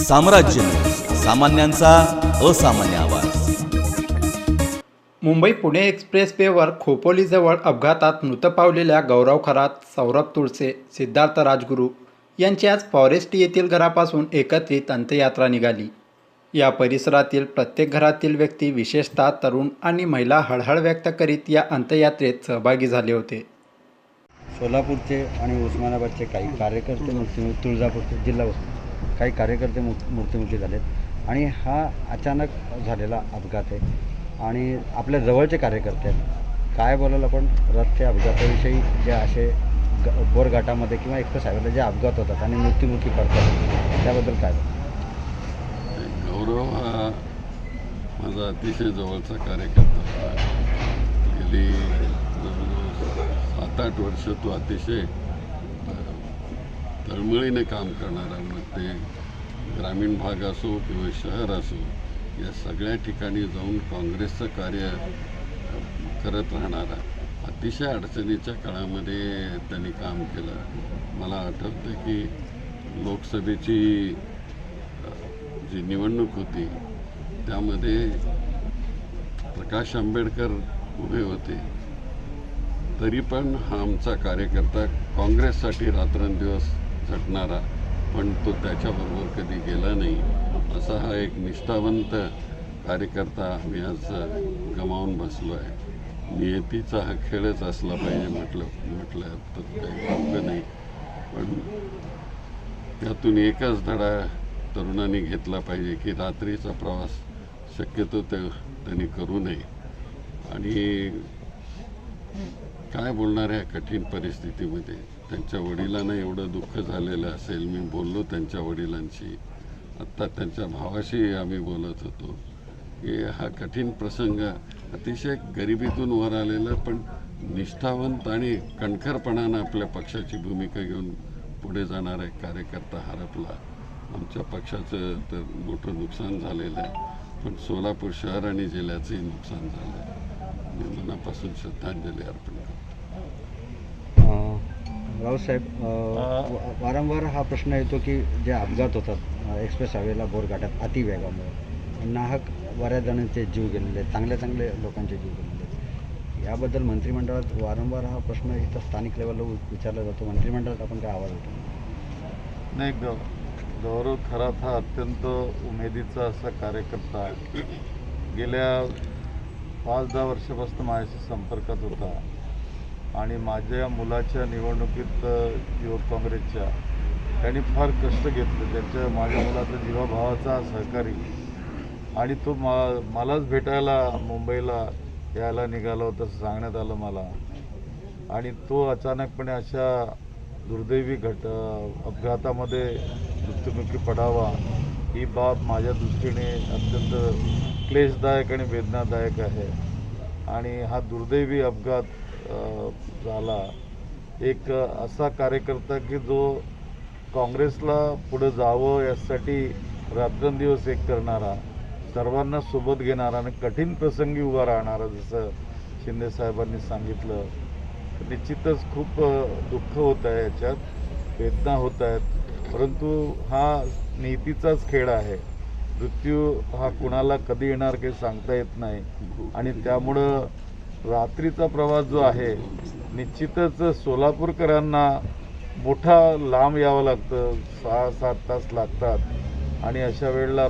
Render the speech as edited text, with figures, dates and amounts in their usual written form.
साम्राज्य न्यूज, सामान्यांचा असामान्य आवाज. मुंबई पुणे एक्सप्रेस वेवर खोपोलीजवळ अपघातात मृत पावलेल्या गौरव खरात, सौरभ तुळसे, सिद्धार्थ राजगुरू यांची आज फॉरेस्ट येथील घरापासून एकत्रित अंत्ययात्रा निघाली. या परिसरातील प्रत्येक घरातील व्यक्ती, विशेषतः तरुण आणि महिला हळहळ व्यक्त करीत या अंत्ययात्रेत सहभागी झाले होते. सोलापूरचे आणि उस्मानाबादचे काही कार्यकर्ते मृत्युमुखी, तुळजापूरचे जिल्हा काही कार्यकर्ते मृत्युमुखी झालेत आणि हा अचानक झालेला अपघात आहे आणि आपल्या जवळचे कार्यकर्ते आहेत. काय बोलायला आपण रस्ते अपघाताविषयी जे असे बोरघाटामध्ये किंवा एक्सप्रेस हायवेला जे अपघात होतात आणि मृत्युमुखी पडतात त्याबद्दल काय? गौरव हा माझा अतिशय जवळचा कार्यकर्ता होता. गेली 7-8 वर्ष तो अतिशय तळमळीने काम करणारा, मग ते ग्रामीण भाग असो किंवा शहर असो, या सगळ्या ठिकाणी जाऊन काँग्रेसचं कार्य करत राहणारा, अतिशय अडचणीच्या काळामध्ये त्यांनी काम केलं. मला आठवतं की लोकसभेची जी निवडणूक होती त्यामध्ये प्रकाश आंबेडकर उभे होते, तरी पण हा आमचा कार्यकर्ता काँग्रेससाठी रात्रंदिवस झटणारा, पण तो त्याच्याबरोबर कधी गेला नाही. असा हा एक निष्ठावंत कार्यकर्ता आम्ही आज गमावून बसलो आहे. नियतीचा हा खेळच असला पाहिजे म्हटलं तर काही चुकं नाही, पण त्यातून एकच धडा तरुणांनी घेतला पाहिजे की रात्रीचा प्रवास शक्यतो त्यांनी करू नये. आणि काय बोलणार आहे कठीण परिस्थितीमध्ये. त्यांच्या वडिलांना एवढं दुःख झालेलं असेल. मी बोललो त्यांच्या वडिलांशी, आत्ता त्यांच्या भावाशी आम्ही बोलत होतो की हा कठीण प्रसंग, अतिशय गरिबीतून वर आलेला पण निष्ठावंत आणि कणखरपणानं आपल्या पक्षाची भूमिका घेऊन पुढे जाणारा एक कार्यकर्ता हरपला. आमच्या पक्षाचं तर मोठं नुकसान झालेलं आहे, पण सोलापूर शहर आणि जिल्ह्याचंही नुकसान झालं आहे. मी मनापासून श्रद्धांजली अर्पण करतो. रावसाहेब, वारंवार हा प्रश्न येतो की जे अपघात होतात एक्सप्रेस हायवेला बोरघाटात अतिवेगामुळे, नाहक बऱ्याच जणांचे जीव गेलेले आहेत, चांगले लोकांचे जीव गेलेले आहेत. याबद्दल मंत्रिमंडळात वारंवार हा प्रश्न इथं स्थानिक लेवलला विचारला जातो. मंत्रिमंडळात आपण काय आवाज होतो? नाही, गौरव खरात हा अत्यंत उमेदीचा असा कार्यकर्ता आहे. गेल्या 5-10 वर्षापासून माझ्याशी संपर्कात होता आणि माझ्या मुलाच्या निवडणुकीत युवक काँग्रेसच्या त्यांनी फार कष्ट घेतले. त्यांच्या माझ्या मुलाचा जीवाभावाचा सहकारी, आणि तो मलाच भेटायला मुंबईला यायला निघाला होता असं सांगण्यात आलं मला. आणि तो अचानकपणे अशा दुर्दैवी अपघातामध्ये मृत्युमुखी पडावा ही बाब माझ्या दृष्टीने अत्यंत क्लेशदायक आणि वेदनादायक आहे. आणि हा दुर्दैवी अपघात झाला एक असा कार्यकर्ता की जो काँग्रेसला पुढे जावं यासाठी रात्रंदिवस एक करणारा, सर्वांना सोबत घेणारा आणि कठीण प्रसंगी उभा राहणारा, जसं शिंदे साहेबांनी सांगितलं. निश्चितच खूप दुःख होत आहे, याच्यात वेदना होत आहेत, परंतु हा नीतीचाच खेळ आहे. मृत्यू हा कुणाला कधी येणार काही सांगता येत नाही. आणि त्यामुळं रात्रीचा प्रवास जो आहे, निश्चितच सोलापूरकरांना मोठा लांब यावं लागतं, 6-7 तास लागतात. आणि अशा वेळेला